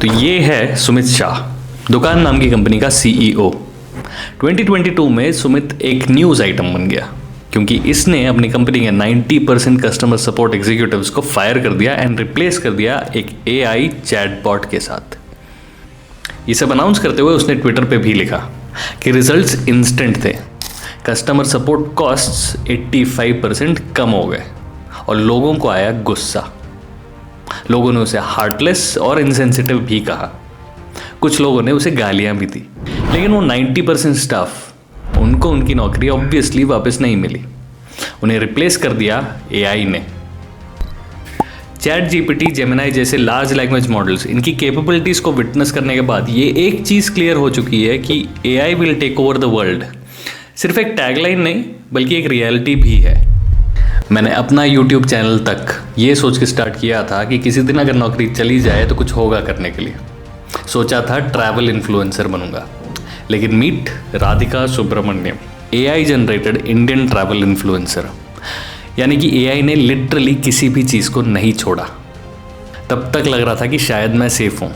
तो ये है सुमित शाह, दुकान नाम की कंपनी का सीईओ। 2022 में सुमित एक न्यूज़ आइटम बन गया क्योंकि इसने अपनी कंपनी के 90% कस्टमर सपोर्ट एग्जीक्यूटिव्स को फायर कर दिया एंड रिप्लेस कर दिया एक एआई चैटबॉट के साथ। ये सब अनाउंस करते हुए उसने ट्विटर पे भी लिखा कि रिजल्ट्स इंस्टेंट थे, कस्टमर सपोर्ट कॉस्ट्स 85% कम हो गए और लोगों को आया गुस्सा। लोगों ने उसे हार्टलेस और इनसेंसिटिव भी कहा, कुछ लोगों ने उसे गालियां भी दी, लेकिन वो 90% स्टाफ, उनको उनकी नौकरी ऑब्वियसली वापस नहीं मिली, उन्हें रिप्लेस कर दिया एआई ने। चैट जीपीटी, जेमिनाई जैसे लार्ज लैंग्वेज मॉडल्स, इनकी कैपेबिलिटीज को विटनेस करने के बाद ये एक चीज़ क्लियर हो चुकी है कि AI will take over the world. सिर्फ एक टैगलाइन नहीं बल्कि एक रियलिटी भी है। मैंने अपना यूट्यूब चैनल तक ये सोच के स्टार्ट किया था कि किसी दिन अगर नौकरी चली जाए तो कुछ होगा करने के लिए। सोचा था ट्रैवल इन्फ्लुएंसर बनूंगा, लेकिन meet Radhika Subramaniam, AI generated Indian travel influencer. यानी कि एआई ने लिटरली किसी भी चीज़ को नहीं छोड़ा। तब तक लग रहा था कि शायद मैं सेफ हूँ,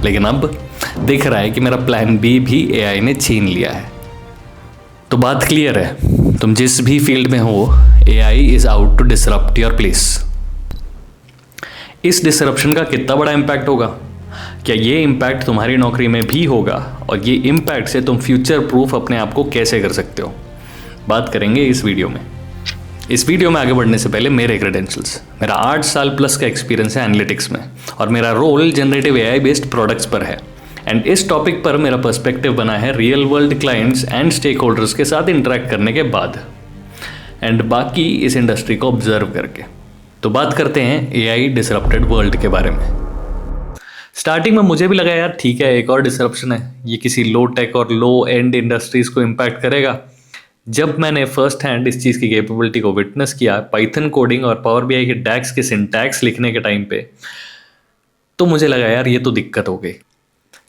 लेकिन अब दिख रहा है कि मेरा प्लान बी भी एआई ने छीन लिया है। तो बात क्लियर है, तुम जिस भी फील्ड में हो, AI is out to disrupt your place. इस डिसरप्शन का कितना बड़ा इम्पैक्ट होगा? क्या ये इम्पैक्ट तुम्हारी नौकरी में भी होगा? और ये इम्पैक्ट से तुम फ्यूचर प्रूफ अपने आप को कैसे कर सकते हो, बात करेंगे इस वीडियो में। इस वीडियो में आगे बढ़ने से पहले मेरे क्रेडेंशियल्स। मेरा 8 साल प्लस का एक्सपीरियंस है एनालिटिक्स में और मेरा role generative AI based products पर है। एंड इस टॉपिक पर मेरा पर्सपेक्टिव बना है real world clients and stakeholders के साथ इंटरेक्ट करने के बाद, एंड बाकी इस इंडस्ट्री को ऑब्जर्व करके। तो बात करते हैं एआई डिसरप्टेड वर्ल्ड के बारे में। स्टार्टिंग में मुझे भी लगा यार ठीक है, एक और डिसरप्शन है, ये किसी लो टेक और लो एंड इंडस्ट्रीज को इम्पैक्ट करेगा। जब मैंने फर्स्ट हैंड इस चीज़ की कैपेबिलिटी को विटनेस किया पाइथन कोडिंग और पावर बीआई के डैक्स के सिंटैक्स लिखने के टाइम पे, तो मुझे लगा यार ये तो दिक्कत हो गई,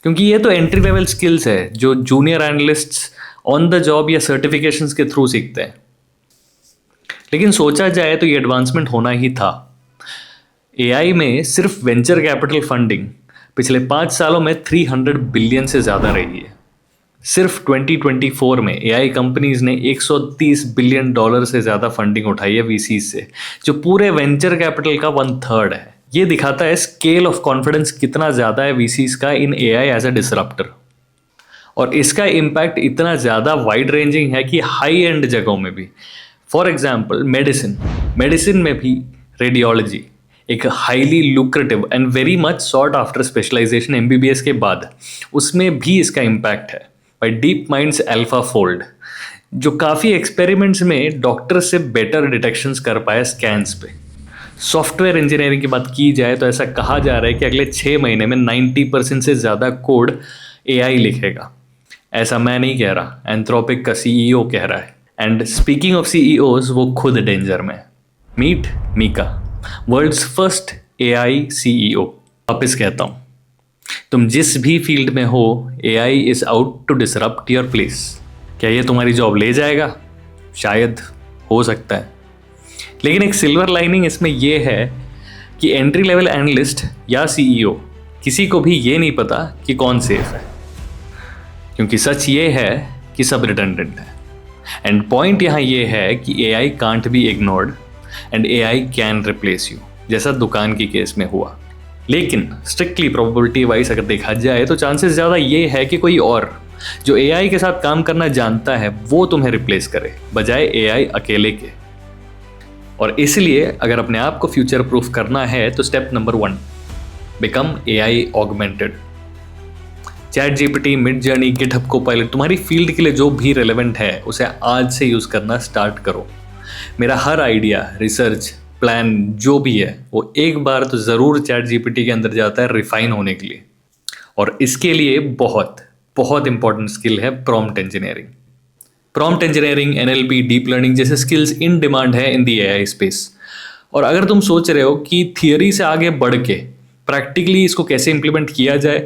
क्योंकि ये तो एंट्री लेवल स्किल्स है जो junior analysts on the job या सर्टिफिकेशंस के थ्रू सीखते हैं। लेकिन सोचा जाए तो ये एडवांसमेंट होना ही था। एआई में सिर्फ वेंचर कैपिटल फंडिंग पिछले 5 सालों में 300 बिलियन से ज़्यादा रही है। सिर्फ 2024 में एआई कंपनीज ने 130 बिलियन डॉलर से ज़्यादा फंडिंग उठाई है वीसीज से, जो पूरे वेंचर कैपिटल का 1/3 है। ये दिखाता है स्केल ऑफ कॉन्फिडेंस कितना ज़्यादा है वीसीज का इन एआई एज अ डिसरप्टर। और इसका इम्पैक्ट इतना ज़्यादा वाइड रेंजिंग है कि हाई एंड जगहों में भी, फॉर एग्जाम्पल मेडिसिन में भी रेडियोलॉजी एक highly lucrative and very much sought after specialisation MBBS के बाद, उसमें भी इसका इम्पैक्ट है बाय डीप माइंड्स अल्फाफोल्ड, जो काफ़ी एक्सपेरिमेंट्स में डॉक्टर से बेटर डिटेक्शंस कर पाए स्कैन्स पे। सॉफ्टवेयर इंजीनियरिंग की बात की जाए तो ऐसा कहा जा रहा है कि अगले 6 महीने में 90% से ज़्यादा कोड एआई लिखेगा। ऐसा मैं नहीं कह रहा, एंथ्रोपिक का सीईओ कह रहा है। एंड स्पीकिंग ऑफ सीईओज, वो खुद डेंजर में। Meet Mika, world's first AI CEO. वापस कहता हूँ, तुम जिस भी फील्ड में हो, AI is out to disrupt your place. क्या ये तुम्हारी जॉब ले जाएगा? शायद, हो सकता है। लेकिन एक सिल्वर लाइनिंग इसमें यह है कि एंट्री लेवल एनालिस्ट या सीईओ, किसी को भी ये नहीं पता कि कौन सेफ है, क्योंकि सच ये है कि सब रिडंडेंट है। एंड पॉइंट यहाँ ये है कि AI can't be ignored and AI can replace you, जैसा दुकान की केस में हुआ। लेकिन स्ट्रिक्टली प्रोबेबिलिटी वाइज अगर देखा जाए तो चांसेस ज़्यादा ये है कि कोई और जो एआई के साथ काम करना जानता है वो तुम्हें रिप्लेस करे, बजाय एआई अकेले के। और इसलिए अगर अपने आप को फ्यूचर प्रूफ करना है तो step number 1, become AI augmented. Chat GPT, mid journey, GitHub Copilot, तुम्हारी फील्ड के लिए जो भी रेलेवेंट है उसे आज से यूज़ करना स्टार्ट करो। मेरा हर आइडिया, रिसर्च, प्लान जो भी है वो एक बार तो ज़रूर चैट जीपीटी के अंदर जाता है रिफाइन होने के लिए। और इसके लिए बहुत बहुत इंपॉर्टेंट स्किल है prompt engineering. Prompt engineering, NLP, deep learning जैसे स्किल्स इन डिमांड है इन दी एआई स्पेस। और अगर तुम सोच रहे हो कि थियरी से आगे बढ़ के प्रैक्टिकली इसको कैसे इंप्लीमेंट किया जाए,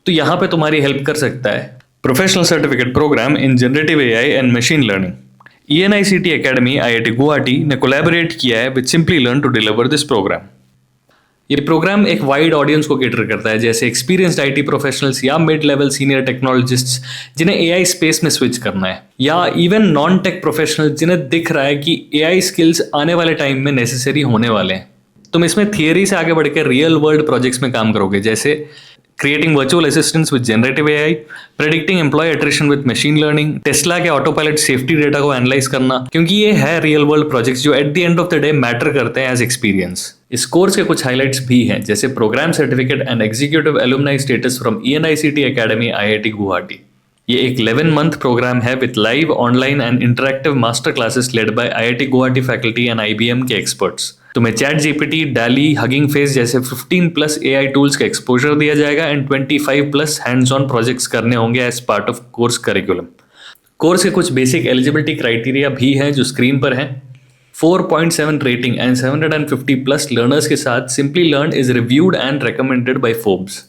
तो यहाँ पे तुम्हारी हेल्प कर सकता है professional certificate program in generative AI and machine learning. ENICT Academy, IIT Guwahati ने कोलैबोरेट किया है with Simplilearn to deliver this program. ये प्रोग्राम एक वाइड ऑडियंस को केटर करता है, जैसे एक्सपीरियंस्ड आईटी प्रोफेशनल्स या मिड लेवल सीनियर टेक्नोलॉजिस्ट्स जिन्हें एआई स्पेस में स्विच करना है, या इवन नॉन टेक प्रोफेशनल्स जिन्हें दिख रहा है कि एआई स्किल्स आने वाले टाइम में नेसेसरी होने वाले हैं। तुम इसमें थियरी से आगे बढ़ के रियल वर्ल्ड प्रोजेक्ट्स में काम करोगे, जैसे creating virtual assistants with generative AI, predicting employ attrition with machine learning, Tesla के ऑटो पायलट सेफ्टी डेटा को एनालाइज करना, क्योंकि ये है रियल वर्ल्ड प्रोजेक्ट्स जो at the end of the day matter करते हैं एज एक्सपीरियंस। इस कोर्स के कुछ हाइलाइट्स भी हैं, जैसे program certificate and executive alumni status from ENICT academy IIT Guwahati. ये एक 11 मंथ प्रोग्राम है with live online and interactive master classes led by IIT Guwahati faculty and IBM के एक्सपर्ट्स। तुम्हें ChatGPT, DALL-E, Hugging Face जैसे 15+ AI tools का exposure दिया जाएगा and 25+ hands on projects करने होंगे as part of course curriculum. Course के कुछ बेसिक एलिजिबिलिटी क्राइटेरिया भी हैं जो स्क्रीन पर हैं। 4.7 रेटिंग एंड 750+ लर्नर्स के साथ Simplilearn is reviewed and recommended by Forbes.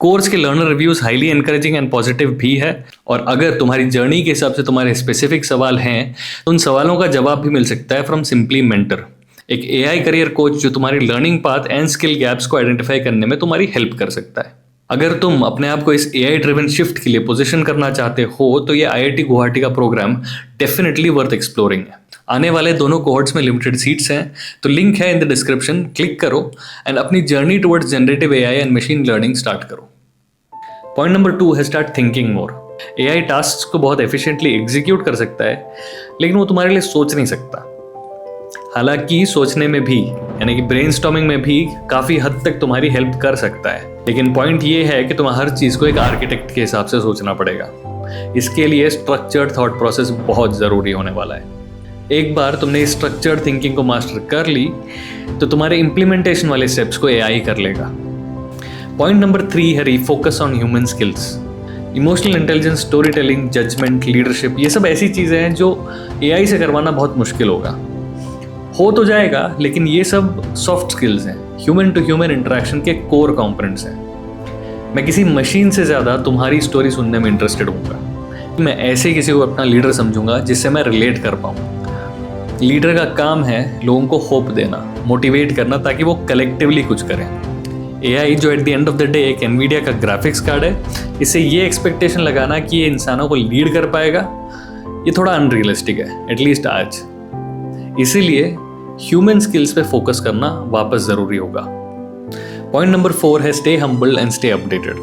Course के learner reviews highly encouraging and positive भी है, और अगर तुम्हारी जर्नी के हिसाब से तुम्हारे स्पेसिफिक सवाल हैं तो उन सवालों का जवाब भी मिल सकता है फ्रॉम सिंपली मेंटर, एक AI करियर कोच जो तुम्हारी learning path and skill gaps को आइडेंटिफाई करने में तुम्हारी हेल्प कर सकता है। अगर तुम अपने आप को इस AI ड्रिवन शिफ्ट के लिए पोजीशन करना चाहते हो तो ये IIT गुवाहाटी का प्रोग्राम डेफिनेटली वर्थ एक्सप्लोरिंग है। आने वाले दोनों कोहॉर्ट्स में लिमिटेड सीट्स हैं, तो लिंक है इन द डिस्क्रिप्शन, क्लिक करो एंड अपनी journey towards generative AI and machine learning start करो। पॉइंट नंबर 2 है start thinking more. AI task को बहुत एफिशिएंटली एग्जीक्यूट कर सकता है, लेकिन वो तुम्हारे लिए सोच नहीं सकता। हालांकि सोचने में भी, यानी कि ब्रेनस्टॉर्मिंग में भी काफ़ी हद तक तुम्हारी हेल्प कर सकता है, लेकिन पॉइंट ये है कि तुम्हें हर चीज़ को एक आर्किटेक्ट के हिसाब से सोचना पड़ेगा। इसके लिए स्ट्रक्चर्ड थॉट प्रोसेस बहुत ज़रूरी होने वाला है। एक बार तुमने स्ट्रक्चर्ड थिंकिंग को मास्टर कर ली तो तुम्हारे इम्प्लीमेंटेशन वाले स्टेप्स को AI कर लेगा। पॉइंट नंबर 3 है refocus on human skills. Emotional intelligence, storytelling, judgement, leadership, ये सब ऐसी चीज़ें हैं जो AI से करवाना बहुत मुश्किल होगा। हो तो जाएगा, लेकिन ये सब सॉफ्ट स्किल्स हैं, ह्यूमन टू ह्यूमन इंटरेक्शन के कोर कंपोनेंट्स हैं। मैं किसी मशीन से ज़्यादा तुम्हारी स्टोरी सुनने में इंटरेस्टेड हूँ। मैं ऐसे किसी को अपना लीडर समझूंगा जिससे मैं रिलेट कर पाऊँ। लीडर का काम है लोगों को होप देना, मोटिवेट करना, ताकि वो कलेक्टिवली कुछ करें। AI जो at the end of the day एक NVIDIA का ग्राफिक्स कार्ड है, इससे ये एक्सपेक्टेशन लगाना कि ये इंसानों को लीड कर पाएगा, ये थोड़ा अनरियलिस्टिक है, एटलीस्ट आज। इसीलिए ह्यूमन स्किल्स पे फोकस करना वापस ज़रूरी होगा। पॉइंट नंबर 4 है stay humble and stay updated.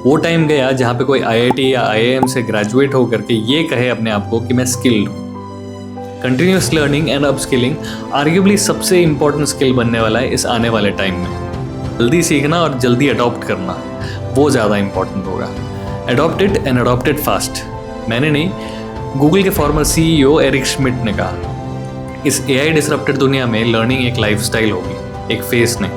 वो टाइम गया जहाँ पे कोई IIT या IIM से ग्रेजुएट होकर के ये कहे अपने आप को कि मैं स्किल्ड हूँ। Continuous learning and upskilling arguably सबसे इंपॉर्टेंट स्किल बनने वाला है इस आने वाले टाइम में। जल्दी सीखना और जल्दी अडॉप्ट करना, वो ज़्यादा इंपॉर्टेंट होगा। Adopt it and adopt it fast. मैंने नहीं, गूगल के फॉर्मर CEO एरिक श्मिट ने कहा। इस AI डिसरप्टेड दुनिया में लर्निंग एक लाइफस्टाइल होगी, एक फेस नहीं।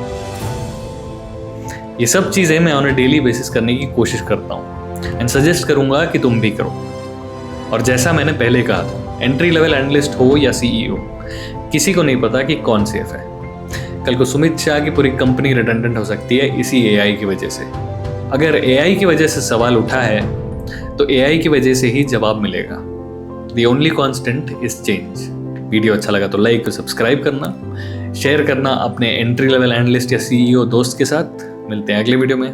ये सब चीज़ें मैं ऑन अ डेली बेसिस करने की कोशिश करता हूँ एंड सजेस्ट करूँगा कि तुम भी करो। और जैसा मैंने पहले कहा था, एंट्री लेवल एनालिस्ट हो या CEO, किसी को नहीं पता कि कौन सेफ है। कल को सुमित शाह की पूरी कंपनी रिडंडेंट हो सकती है इसी AI की वजह से। अगर AI की वजह से सवाल उठा है तो AI की वजह से ही जवाब मिलेगा। The only constant is change। Video अच्छा लगा तो लाइक और सब्सक्राइब करना, शेयर करना अपने एंट्री लेवल एनालिस्ट या CEO दोस्त के साथ। मिलते हैं अगले वीडियो में।